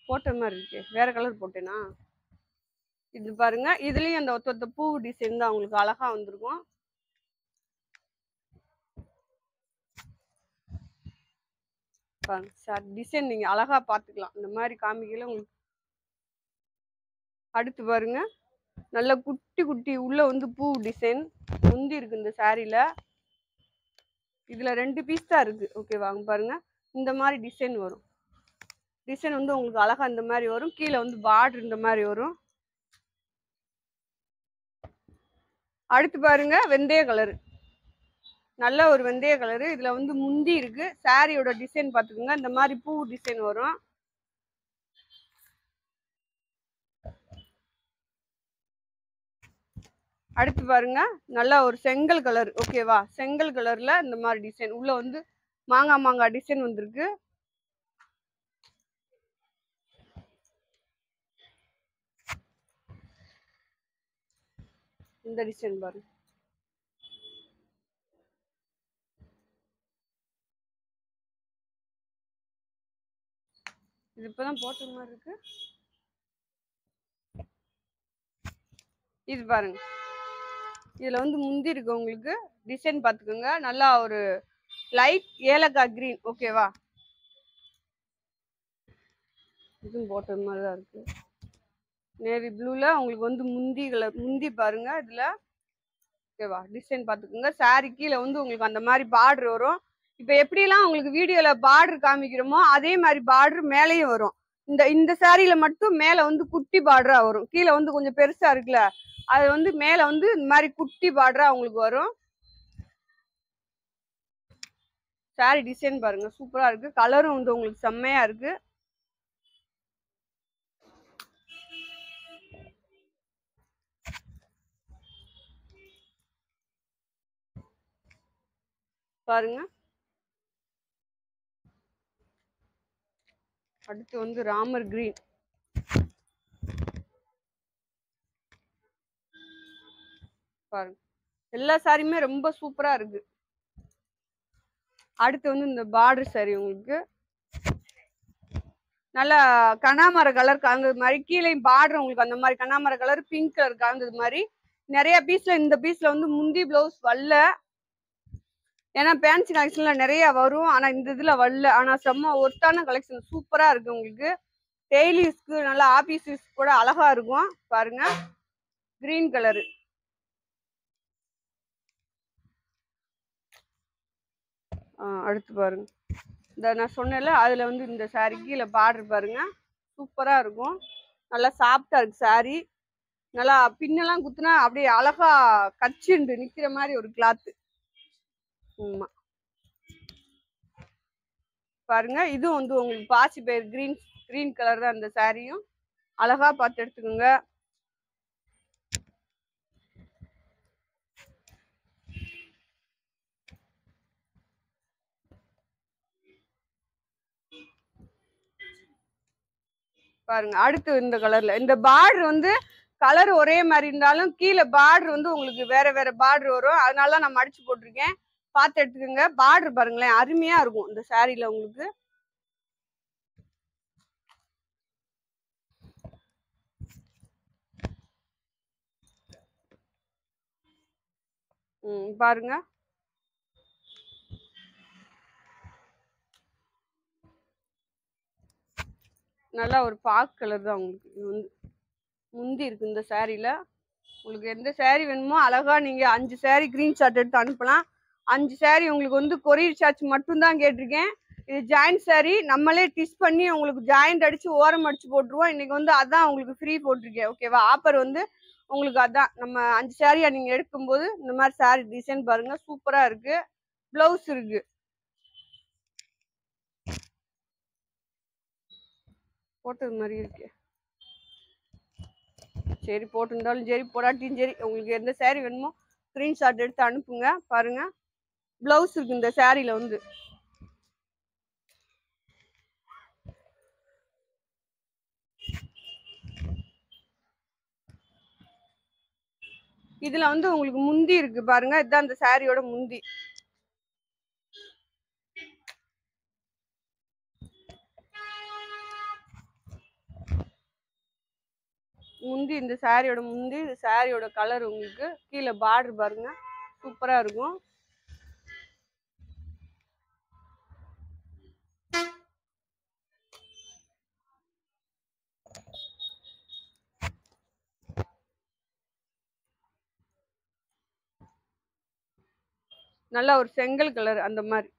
போட்ட மாதிரி இருக்கு, வேற கலர் போட்டேனா? இது பாருங்க இதுலயும் அந்த ஒத்த பூ டிசைன் தான் உங்களுக்கு அழகா வந்திருக்கும். சார் டிசைன் நீங்க அழகா பாத்துக்கலாம், இந்த மாதிரி காமிக்கல உங்களுக்கு. அடுத்து பாருங்க நல்ல குட்டி குட்டி உள்ள வந்து பூ டிசைன் முந்தி இருக்கு இந்த சாரில. இதுல 2 பீஸ் தான் இருக்கு. ஓகே வாங்க பாருங்க, இந்த மாதிரி டிசைன் வரும். டிசைன் வந்து உங்களுக்கு அழகா இந்த மாதிரி வரும், கீழே வந்து பார்டர் இந்த மாதிரி வரும். அடுத்து பாருங்க வெந்தய கலர், நல்ல ஒரு வெந்தய கலரு. இதுல வந்து முந்தி இருக்கு, சாரியோட டிசைன் பாத்துக்கோங்க, இந்த மாதிரி பூ டிசைன் வரும். அடுத்து பாருங்க நல்லா ஒரு செங்கல் கலர். ஓகேவா? செங்கல் கலர்ல இந்த மாதிரி டிசைன் உள்ள வந்து மாங்காய் டிசைன் வந்திருக்கு. இந்த டிசைன் பாருங்க, இது இப்பதான் போட்ட மாதிரி இருக்கு. இது பாருங்க இதுல வந்து முந்தி இருக்கு உங்களுக்கு, டிசைன் பாத்துக்கோங்க, நல்லா ஒரு லைட் ஏலக்காய் கிரீன். ஓகேவா? இதுவும் போட்ட மாதிரிதான் இருக்கு, நேவி ப்ளூல உங்களுக்கு வந்து முந்தி கலர். முந்தி பாருங்க இதுல. ஓகேவா? டிசைன் பாத்துக்கோங்க. சாரி கீழே வந்து உங்களுக்கு அந்த மாதிரி பார்டர் வரும். இப்ப எப்படிலாம் உங்களுக்கு வீடியோல பார்டர் காமிக்கிறோமோ அதே மாதிரி பார்டர் மேலேயும் வரும். இந்த சாரியில மட்டும் மேல வந்து குட்டி பார்டரா வரும், கீழே வந்து கொஞ்சம் பெருசா இருக்குல்ல, அது வந்து மேல வந்து இந்த மாதிரி குட்டி பார்டரா உங்களுக்கு வரும். சாரி டிசைன் பாருங்க சூப்பரா இருக்கு, கலரும் வந்து உங்களுக்கு செம்மையா இருக்கு. பாருங்க அடுத்து வந்து ராமர் கிரீன். பாருங்க எல்லா சாரியுமே ரொம்ப சூப்பரா இருக்கு. அடுத்து வந்து இந்த பார்டர் சாரி உங்களுக்கு நல்லா கனாமர கலர் கலந்தது மாதிரி, கீழே பார்டர் உங்களுக்கு அந்த மாதிரி கனாமர கலர் பிங்க் கலர் கலந்தது மாதிரி. நிறைய பீஸ்ல இந்த பீஸ்ல வந்து முந்தி பிளவுஸ் வரல, ஏன்னா பேன்சி கலெக்ஷன்ல நிறைய வரும், ஆனா இந்த இதுல வரல. ஆனா செம்ம ஒர்த்தான கலெக்ஷன், சூப்பரா இருக்கு உங்களுக்கு. டெய்லி யூஸ்க்கு நல்லா ஆபீஸ் யூஸ் கூட அழகா இருக்கும். பாருங்க கிரீன் கலரு. அடுத்து பாருங்க இந்த நான் சொன்னேன்ல அதுல வந்து இந்த சாரி கீழே பார்டர் பாருங்க சூப்பரா இருக்கும். நல்லா சாஃப்டா இருக்கு சாரி. நல்லா பின்னெல்லாம் குத்துனா அப்படியே அழகா கச்சிண்டு நிக்கிற மாதிரி ஒரு கிளாத்து. ஆமா பாருங்க இது வந்து உங்களுக்கு பாசி பயிர் கிரீன் கலர் தான். இந்த சாரியும் அழகா பார்த்து எடுத்துக்கோங்க. பாருங்க அடுத்து இந்த கலர்ல இந்த பார்டர் வந்து கலர் ஒரே மாதிரி இருந்தாலும் கீழே பார்டர் வந்து உங்களுக்கு வேற வேற பார்டர் வரும். அதனால நான் மடிச்சு போட்டிருக்கேன். பார்த்து எடுத்துக்கோங்க. பார்டர் பாருங்களேன் அருமையா இருக்கும் இந்த சாரியில உங்களுக்கு. பாருங்க நல்லா ஒரு பாக் கலர் தான் உங்களுக்கு. இது வந்து முந்தி இருக்கு இந்த சாரியில. உங்களுக்கு எந்த சாரி வேணுமோ அழகா நீங்க 5 சாரி ஸ்கிரீன்ஷாட் எடுத்து அனுப்பலாம். 5 சாரி உங்களுக்கு வந்து கொரியர் சார்ஜ் மட்டும்தான் கேட்டிருக்கேன். இது ஜாயிண்ட் சாரி நம்மளே டிஸ் பண்ணி உங்களுக்கு ஜாயிண்ட் அடிச்சு ஓரம் அடிச்சு போட்டுருவோம். இன்னைக்கு வந்து அதான் உங்களுக்கு ஃப்ரீ போட்டிருக்கேன். ஓகேவா? ஆஃபர் வந்து உங்களுக்கு அதான். நம்ம 5 சாரியா நீங்க எடுக்கும்போது இந்த மாதிரி சாரி டிசைன் பாருங்க சூப்பரா இருக்கு. பிளவுஸ் இருக்கு. போட்டது மாதிரி இருக்கு. சரி போட்டிருந்தாலும் சரி போடாட்டியும் சரி உங்களுக்கு எந்த சாரி வேணுமோ ஸ்கிரீன்ஷாட் எடுத்து அனுப்புங்க. பாருங்க பிளவுஸ் இருக்கு இந்த சாரியில வந்து. இதுல வந்து உங்களுக்கு முந்தி இருக்கு பாருங்க. இதுதான் இந்த சாரியோட முந்தி. முந்தி இந்த சாரியோட முந்தி. இந்த சாரியோட கலர் உங்களுக்கு கீழே பார்டர் பாருங்க சூப்பரா இருக்கும். நல்லா ஒரு செங்கல் கலர் அந்த மாதிரி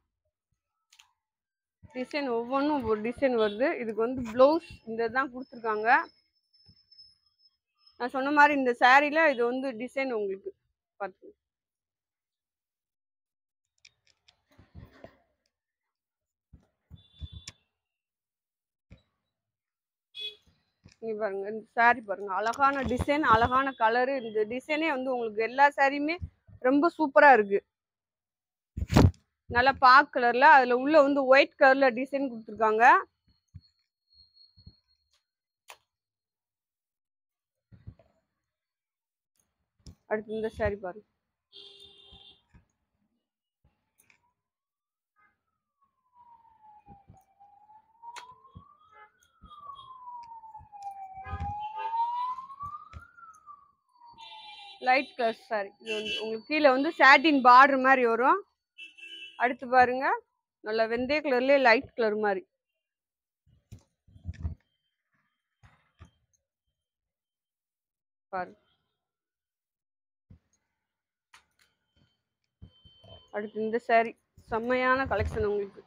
டிசைன். ஒவ்வொன்றும் ஒவ்வொரு டிசைன் வருது. இதுக்கு வந்து பிளவுஸ் இந்த தான் கொடுத்துருக்காங்க. நான் சொன்ன மாதிரி இந்த சாரியில இது வந்து டிசைன் உங்களுக்கு பார்த்து. நீங்க பாருங்க இந்த சாரி பாருங்க அழகான டிசைன் அழகான கலரு. இந்த டிசைனே வந்து உங்களுக்கு எல்லா சாரியுமே ரொம்ப சூப்பரா இருக்கு. நல்லா பாக் கலர்ல அதுல உள்ள வந்து ஒயிட் கலர்ல டிசைன் கொடுத்துருக்காங்க. அடுத்து இந்த சாரி பாருங்க. Light colour sorry. இது வந்து உங்களுக்கு கீழே வந்து சாட்டின் பார்டர் மாதிரி வரும். அடுத்து பாருங்க நல்லா வெந்தய கலர்லயே லைட் கலர் மாதிரி. பாருங்க அடுத்து இந்த சாரி செம்மையான கலெக்ஷன் உங்களுக்கு.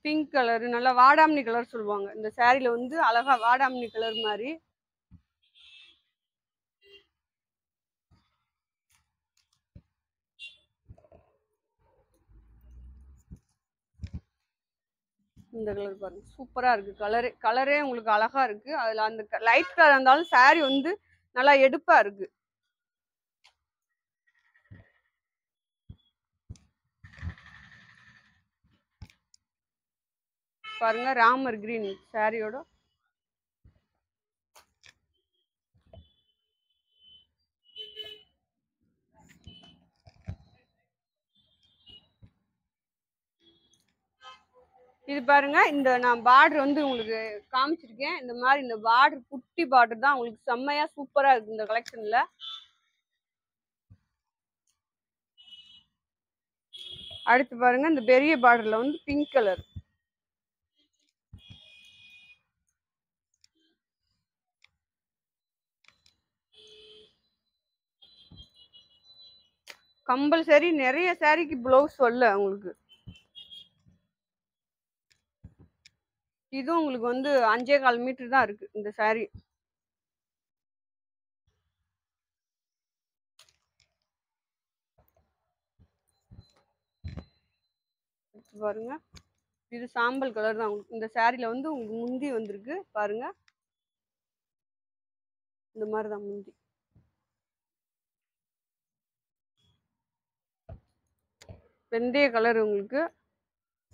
பிங்க் கலர் நல்லா வாடாமணி கலர் சொல்லுவாங்க. இந்த சாரியில வந்து அழகா வாடாமணி கலர் மாதிரி. இந்த கலர் பாருங்க சூப்பரா இருக்கு. கலரே உங்களுக்கு அழகா இருக்கு. அதுல அந்த லைட் கலர் இருந்தாலும் சாரி வந்து நல்லா எடுப்பா இருக்கு. பாருங்க ராமர் கிரீன் சாரியோட. இது பாருங்க, இந்த நான் பார்டர் வந்து உங்களுக்கு காமிச்சிருக்கேன். இந்த மாதிரி இந்த பார்டர் குட்டி பார்டர் தான் உங்களுக்கு செம்மையா சூப்பரா இருக்கு இந்த கலெக்ஷன்ல. அடுத்து பாருங்க, இந்த பெரிய பார்டர்ல வந்து பிங்க் கலர். கம்பல்சரி நிறைய சாரிக்கு பிளவுஸ் வரல உங்களுக்கு. இதுவும் உங்களுக்கு வந்து 5.25 மீட்டர் தான் இருக்கு இந்த சாரி. பாருங்க, இது சாம்பல் கலர் தான் உங்களுக்கு. இந்த சாரில வந்து உங்களுக்கு முந்தி வந்திருக்கு பாருங்க, இந்த மாதிரி தான் முந்தி. வெந்தய கலர் உங்களுக்கு.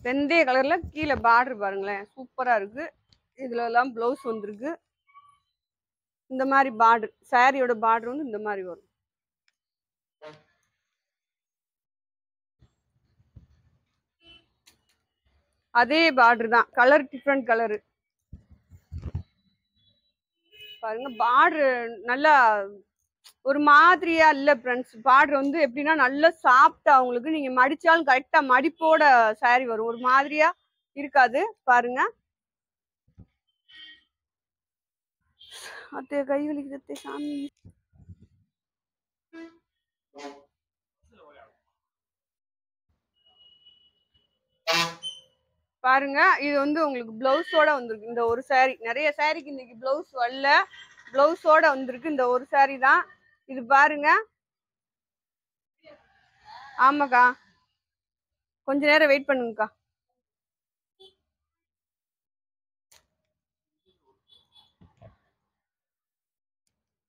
வெந்தய கலர்ல கீழே பார்டர் பாருங்களேன், சூப்பரா இருக்கு. இதுல எல்லாம் பிளவுஸ் வந்திருக்கு. இந்த மாதிரி பார்டர், சாரியோட பார்டர் வந்து இந்த மாதிரி வரும். அதே பார்டர் தான், கலர் டிஃப்ரெண்ட் கலரு. பாருங்க, பார்டர் நல்லா ஒரு மாதிரியா இல்ல ஃப்ரெண்ட்ஸ். பார்டர் வந்து எப்படின்னா நல்லா சாப்பிட்டா உங்களுக்கு நீங்க மடிச்சாலும் கரெக்டா மடிப்போட சாரி வரும், ஒரு மாதிரியா இருக்காது. பாருங்க, அத்தை கை வலிக்குது சாமி. பாருங்க, இது வந்து உங்களுக்கு பிளவுஸோட வந்திருக்கு. இந்த ஒரு சாரி, நிறைய சாரிக்கு இன்னைக்கு பிளவுஸ் வரல, பிளவுஸோட வந்திருக்கு இந்த ஒரு சாரி தான். இது பாருங்க. ஆமாக்கா, கொஞ்ச நேரம் வெயிட் பண்ணுங்கக்கா.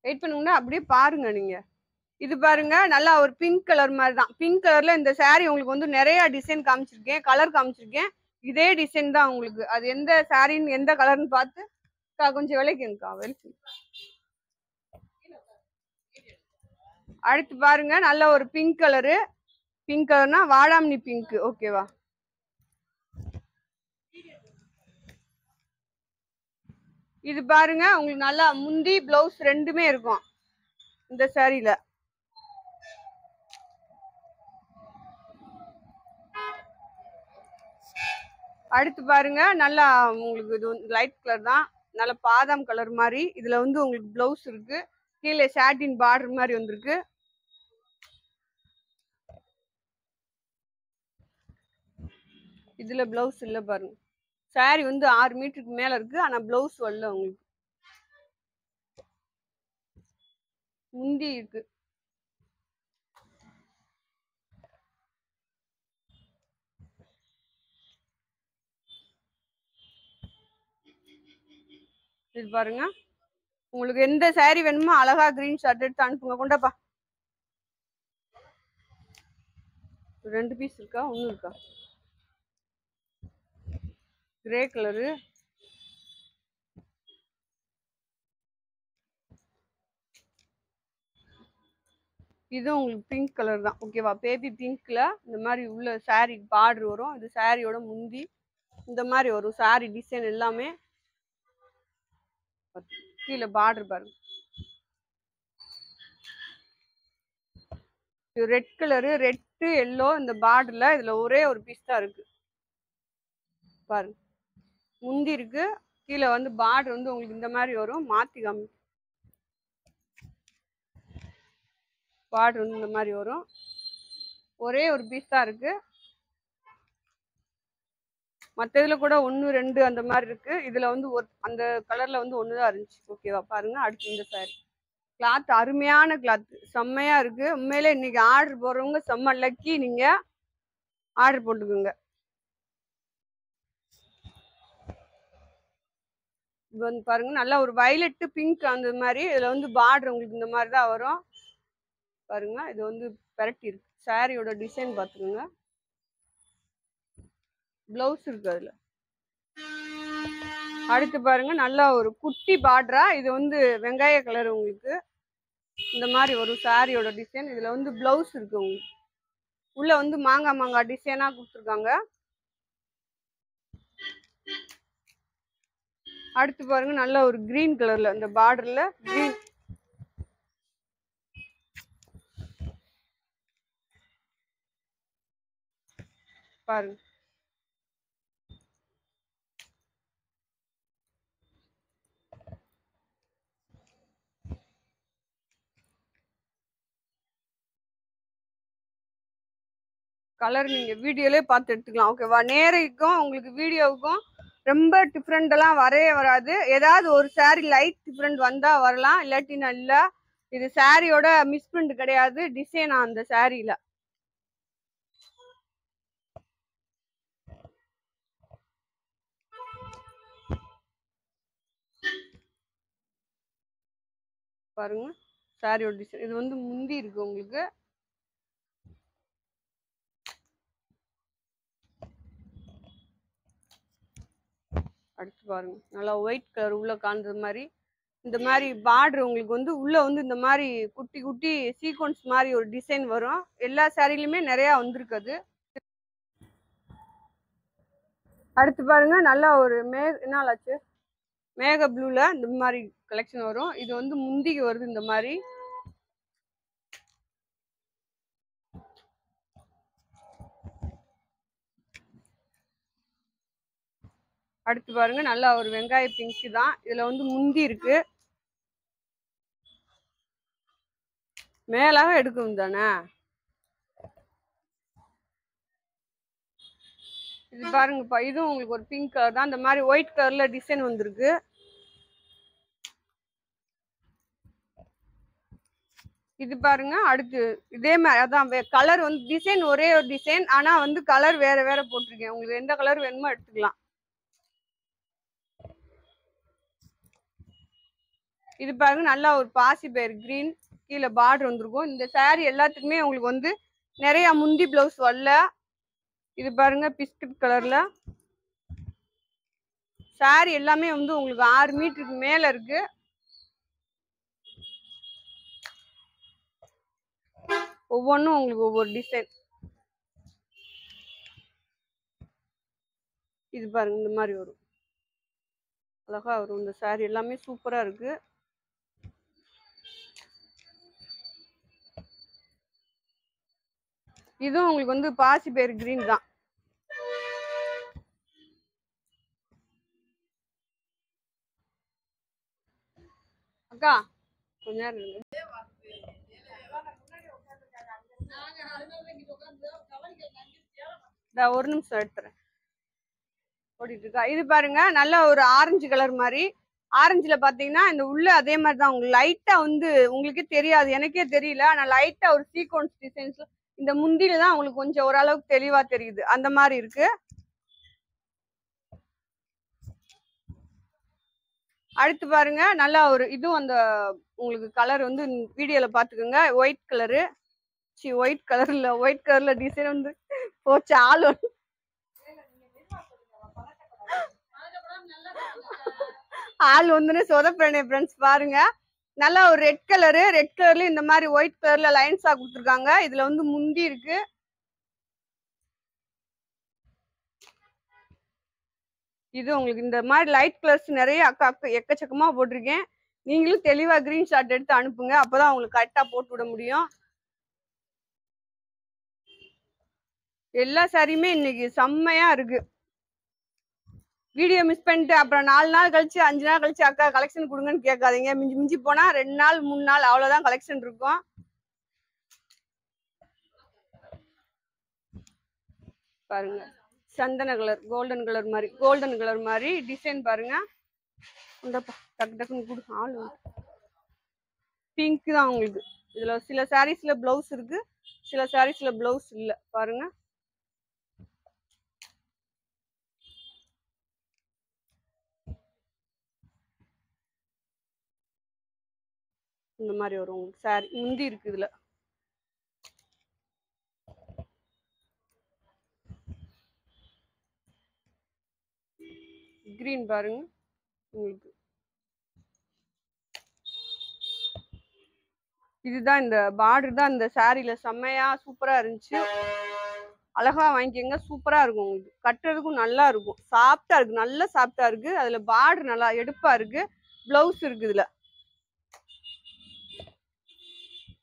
வெயிட் பண்ணுங்கன்னா அப்படியே பாருங்க நீங்க. இது பாருங்க, நல்லா ஒரு பிங்க் கலர் மாதிரி தான். பிங்க் கலர்ல இந்த சாரி உங்களுக்கு வந்து நிறைய டிசைன் காமிச்சிருக்கேன், கலர் காமிச்சிருக்கேன். இதே டிசைன் தான் உங்களுக்கு. அது எந்த சாரின்னு எந்த கலர்னு பார்த்து கொஞ்சம் விலைக்குங்கக்கா, விலைக்கு. அடுத்து பாருங்க, நல்ல ஒரு பிங்க் கலரு. பிங்க் கலர்னா வாடாமணி பிங்க், ஓகேவா? இது பாருங்க, உங்களுக்கு நல்லா முந்தி பிளவுஸ் ரெண்டுமே இருக்கும் இந்த சாரியில. அடுத்து பாருங்க, நல்லா உங்களுக்கு இது லைட் கலர் தான், நல்ல பாதாம் கலர் மாதிரி. இதுல வந்து உங்களுக்கு பிளவுஸ் இருக்கு, கீழே சாட்டின் பார்டர் மாதிரி வந்திருக்கு. இதுல பிளவுஸ் இல்ல பாருங்க. சாரி வந்து 6 மீட்டருக்கு மேல இருக்கு, ஆனா பிளவுஸ் வரல உங்களுக்கு. முந்தி இருக்கு. இது பாருங்க, உங்களுக்கு எந்த சாரி வேணுமோ அழகா கிரீன் ஷர்ட் எடுத்து அனுப்புங்க. கொண்டாப்பா, 2 பீஸ் இருக்கா, 1 இருக்கா? Grey colour. இது உங்களுக்கு பிங்க் கலர் தான், ஓகேவா? பேபி பிங்க்ல இந்த மாதிரி உள்ள சாரி பார்டர் வரும். இது சாரியோட முந்தி இந்த மாதிரி வரும். சாரி டிசைன் எல்லாமே கீழே பார்டர் பாருங்க. இது ரெட் கலரு, ரெட் எல்லோ இந்த பார்டர்ல. இதுல ஒரே ஒரு பீஸ் தான் இருக்கு பாருங்க. முந்தி இருக்கு, கீழே வந்து பார்டர் வந்து உங்களுக்கு இந்த மாதிரி வரும். மாத்தி காமி, பார்டர் வந்து இந்த மாதிரி வரும். ஒரே ஒரு பீஸ் தான் இருக்கு. மற்ற இதுல கூட 1 2 அந்த மாதிரி இருக்கு. இதுல வந்து அந்த கலர்ல வந்து 1 தான் இருந்துச்சு, ஓகேவா? பாருங்க. அடுத்து இந்த சாரி, கிளாத் அருமையான கிளாத், செம்மையா இருக்கு உண்மையிலே. இன்னைக்கு ஆர்டர் போடுறவங்க செம்ம லக்கி, நீங்க ஆர்டர் போட்டுக்கோங்க. இது வந்து பாருங்க, நல்லா ஒரு வயலட் பிங்க் அந்த மாதிரி. இதுல வந்து பார்டர் உங்களுக்கு இந்த மாதிரி தான் வரும் பாருங்க. இது வந்து பெரட்டி இருக்கு. சாரியோட டிசைன் பாத்துக்கோங்க. பிளவுஸ் இருக்கு அதுல. அடுத்து பாருங்க, நல்லா ஒரு குட்டி பார்டரா. இது வந்து வெங்காய கலர் உங்களுக்கு இந்த மாதிரி ஒரு சாரியோட டிசைன். இதுல வந்து பிளவுஸ் இருக்கு உங்களுக்கு. உள்ள வந்து மாங்காய் டிசைனா கொடுத்துருக்காங்க. அடுத்து பாருங்க நல்ல ஒரு கிரீன் கலர்ல இந்த பார்டர்ல கிரீன் பாருங்க. கலர் நீங்க வீடியோலயே பார்த்து எடுத்துக்கலாம். ஓகேவா? நேரைக்கும் உங்களுக்கு வீடியோவுக்கும் ரொம்ப டிஃப்ரெண்ட் எல்லாம் வரவே வராது. ஏதாவது ஒரு சாரி லைட் டிஃப்ரெண்ட் வந்தா வரலாம், இல்லாட்டினா இல்ல. இது சாரியோட மிஸ்பிரிண்ட் கிடையாது, டிசைனா அந்த சாரியில. பாருங்க சாரியோட டிசைன். இது வந்து முந்தி இருக்கு உங்களுக்கு. அடுத்து பாருங்க நல்லா ஒயிட் கலர் உள்ள காண்ற மாதிரி இந்த மாதிரி பார்டர் உங்களுக்கு வந்து உள்ள வந்து இந்த மாதிரி குட்டி குட்டி சீக்வன்ஸ் மாதிரி ஒரு டிசைன் வரும். எல்லா சாரிலுமே நிறைய வந்திருக்குது. அடுத்து பாருங்க நல்லா ஒரு என்னாச்சு மேக ப்ளூல இந்த மாதிரி கலெக்ஷன் வரும். இது வந்து முந்திக்கு வருது இந்த மாதிரி. அடுத்து பாருங்க நல்லா ஒரு வெங்காய பிங்க் தான். இதுல வந்து முந்தி இருக்கு. மேலாக எடுக்கும் தானே. இது பாருங்கப்பா, இதுவும் உங்களுக்கு ஒரு பிங்க் கலர் தான். இந்த மாதிரி ஒயிட் கலர்ல டிசைன் வந்திருக்கு. இது பாருங்க அடுத்து இதே மாதிரி அதான் கலர் வந்து டிசைன் ஒரே ஒரு டிசைன், ஆனா வந்து கலர் வேற வேற போட்டிருக்கேன். உங்களுக்கு எந்த கலர் வேணுமோ எடுத்துக்கலாம். இது பாருங்க நல்லா ஒரு பாசி பயிர் கிரீன், கீழே பார்டர் வந்திருக்கும். இந்த சாரி எல்லாத்துக்குமே உங்களுக்கு வந்து நிறைய முந்தி பிளவுஸ் வரல. இது பாருங்க பிஸ்கட் கலர்ல சாரி எல்லாமே வந்து உங்களுக்கு 6 மீட்டருக்கு மேல இருக்கு. ஒவ்வொன்றும் உங்களுக்கு ஒவ்வொரு டிசைன். இது பாருங்க இந்த மாதிரி வரும், அழகா வரும். இந்த சாரி எல்லாமே சூப்பரா இருக்கு. இதுவும் உங்களுக்கு வந்து பாசி பயிர் கிரீன் தான். அக்கா கொஞ்ச நேரம் இருங்க. ஒரு நிமிஷம் எடுத்துறேன். ஓடிட்டு இருக்கா. இது பாருங்க நல்ல ஒரு ஆரஞ்சு கலர் மாதிரி. ஆரஞ்சுல பாத்தீங்கன்னா இந்த உள்ள அதே மாதிரிதான் உங்களுக்கு லைட்டா வந்து உங்களுக்கே தெரியாது, எனக்கே தெரியல, ஆனா லைட்டா ஒரு சீக்வன்ஸ் டிசைன்ஸ் இந்த முந்தில தான் உங்களுக்கு கொஞ்சம் ஓரளவுக்கு தெளிவா தெரியுது. அந்த மாதிரி இருக்கு. அடுத்து பாருங்க நல்லா ஒரு இதுவும் அந்த உங்களுக்கு கலர் வந்து வீடியோல பாத்துக்கோங்க. ஒயிட் கலரு, ஒயிட் கலர்ல ஒயிட் கலர்ல டிசைன் வந்து போச்சு. ஆள் வந்து சொதப்பேனே ஃப்ரெண்ட்ஸ். பாருங்க நல்லா ஒரு ரெட் கலர்ல இந்த மாதிரி ஒயிட் கலர்ல லைன்ஸா கொடுத்துருக்காங்க. இதுல வந்து முந்தி இருக்கு. இது உங்களுக்கு இந்த மாதிரி லைட் கலர்ஸ் நிறைய எக்கச்சக்கமா போட்டிருக்கேன். நீங்களும் தெளிவா கிரீன் ஷாட் எடுத்து அனுப்புங்க, அப்பதான் உங்களுக்கு கரெக்டா போட்டு விட முடியும். எல்லா சாரியுமே இன்னைக்கு செம்மையா இருக்கு. வீடியோ மிஸ் பண்ணிட்டு அப்புறம் 4 நாள் கழிச்சு 5 நாள் கழிச்சு அக்கா கலெக்ஷன் கொடுங்கன்னு கேட்காதீங்க. மிஞ்சி மிஞ்சி போனா 2 நாள் 3 நாள் அவ்வளவுதான் கலெக்ஷன் இருக்கும். பாருங்க சந்தன கலர் கோல்டன் கலர் மாதிரி டிசைன் பாருங்க. இந்த டக்கு டக்குன்னு கொடு. ஆள் பிங்க் தான் உங்களுக்கு. இதுல சில சாரீஸ்ல பிளவுஸ் இருக்கு, சில சாரீஸ்ல பிளவுஸ் இல்ல. பாருங்க இந்த மாதிரி வரும் உங்களுக்கு சாரி. முந்தி இருக்கு இதுல. கிரீன் பாருங்க உங்களுக்கு. இதுதான் இந்த பார்டர் தான் இந்த சாரில செம்மையா சூப்பரா இருந்துச்சு. அழகா வாங்கிக்கோங்க. சூப்பரா இருக்கும். உங்களுக்கு கட்டுறதுக்கும் நல்லா இருக்கும். சாஃப்டா இருக்கு, நல்ல சாஃப்டா இருக்கு. அதுல பார்டர் நல்லா எடுப்பா இருக்கு. பிளவுஸ் இருக்கு. இதுல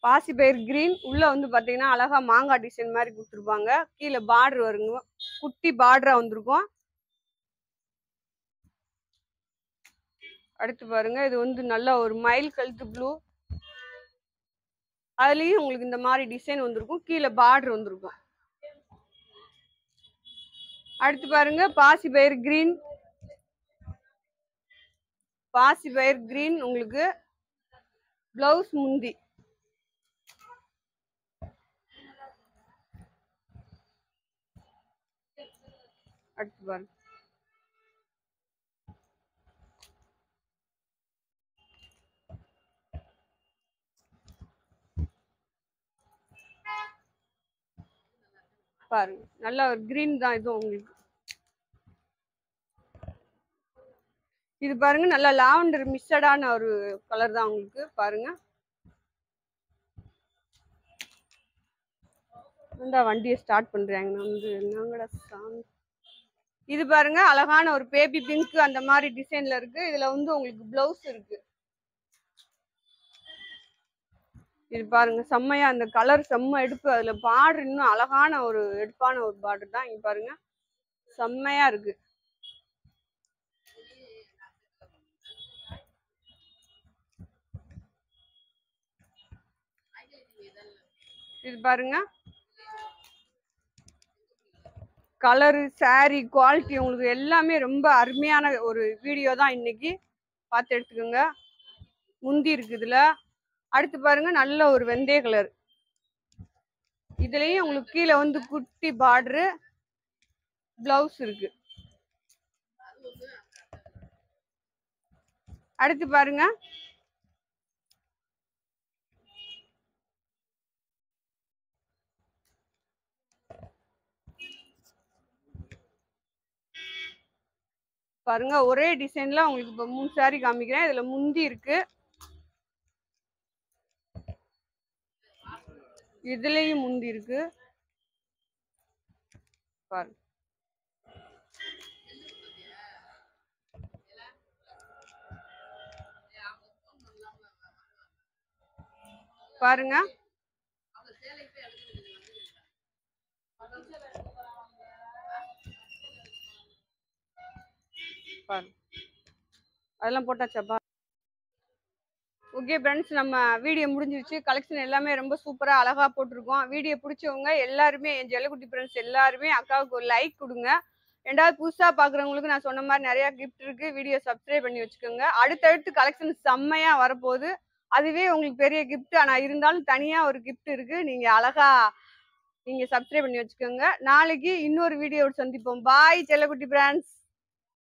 பாசிப்பயிர் கிரீன், உள்ள வந்து பாத்தீங்கன்னா அழகா மாங்காய் டிசைன் மாதிரி கொடுத்துருப்பாங்க. கீழே பார்டர் வருங்க, குட்டி பார்டரா வந்திருக்கும். அடுத்து பாருங்க, இது வந்து நல்ல ஒரு மயில் கழுத்து ப்ளூ. அதுலயும் உங்களுக்கு இந்த மாதிரி டிசைன் வந்திருக்கும். கீழே பார்டர் வந்திருக்கும். அடுத்து பாருங்க, பாசிப்பயிர் கிரீன். பாசிப்பயிர் கிரீன் உங்களுக்கு பிளவுஸ் முந்தி. அடுத்து பாருங்க, பாருங்க நல்ல ஒரு கிரீன் தான் இது உங்களுக்கு. இது பாருங்க நல்லா லாவெண்டர் மிக்சடான ஒரு கலர் தான் உங்களுக்கு. பாருங்க, வண்டியை ஸ்டார்ட் பண்றாங்க. வந்து என்னங்கடா சாமி. இது பாருங்க அழகான ஒரு பேபி பிங்க் அந்த மாதிரி டிசைன்ல இருக்கு. இதுல வந்து உங்களுக்கு பிளவுஸ் இருக்கு. இது பாருங்க செம்மையா, அந்த கலர் செம்ம எடுப்பு. அதுல பார்டர் இன்னும் அழகான ஒரு எடுப்பான ஒரு பார்டர் தான். இங்க பாருங்க செம்மையா இருக்கு. இது பாருங்க கலரு, சாரி குவாலிட்டி உங்களுக்கு எல்லாமே ரொம்ப அருமையான ஒரு வீடியோ தான் இன்னைக்கு. பார்த்து எடுத்துக்கோங்க. முந்தி இருக்கு இதுல. அடுத்து பாருங்க நல்ல ஒரு வெந்தய கலர். இதுலயும் உங்களுக்கு கீழே வந்து குட்டி பார்டரு, பிளவுஸ் இருக்கு. அடுத்து பாருங்க பாருங்க ஒரே டிசைன்ல உங்களுக்கு இப்ப 3 சாரி காமிக்கிறேன். இதுல முந்தி இருக்கு, இதுலயும் முந்தி இருக்கு. பாருங்க பாருங்க பாருங்க அதெல்லாம் போட்டாச்சப்பா. ஓகே ஃப்ரெண்ட்ஸ், நம்ம வீடியோ முடிஞ்சிருச்சு. கலெக்ஷன் எல்லாமே ரொம்ப சூப்பரா அழகா போட்டிருக்கோம். வீடியோ பிடிச்சவங்க எல்லாருமே, என் ஜெல்லக்குட்டி ஃப்ரெண்ட்ஸ் எல்லாருமே அக்காவுக்கு ஒரு லைக் கொடுங்க. ரெண்டாவது புதுசா பாக்குறவங்களுக்கு நான் சொன்ன மாதிரி நிறைய கிஃப்ட் இருக்கு. வீடியோ சப்ஸ்கிரைப் பண்ணி வச்சுக்கோங்க. அடுத்தடுத்து கலெக்ஷன் செம்மையா வரப்போகுது. அதுவே உங்களுக்கு பெரிய கிஃப்ட். ஆனா இருந்தாலும் தனியா ஒரு கிஃப்ட் இருக்கு. நீங்க அழகா நீங்க சப்ஸ்கிரைப் பண்ணி வச்சுக்கோங்க. நாளைக்கு இன்னொரு வீடியோவோட சந்திப்போம். பாய் செல்லக்குட்டி ஃப்ரெண்ட்ஸ்.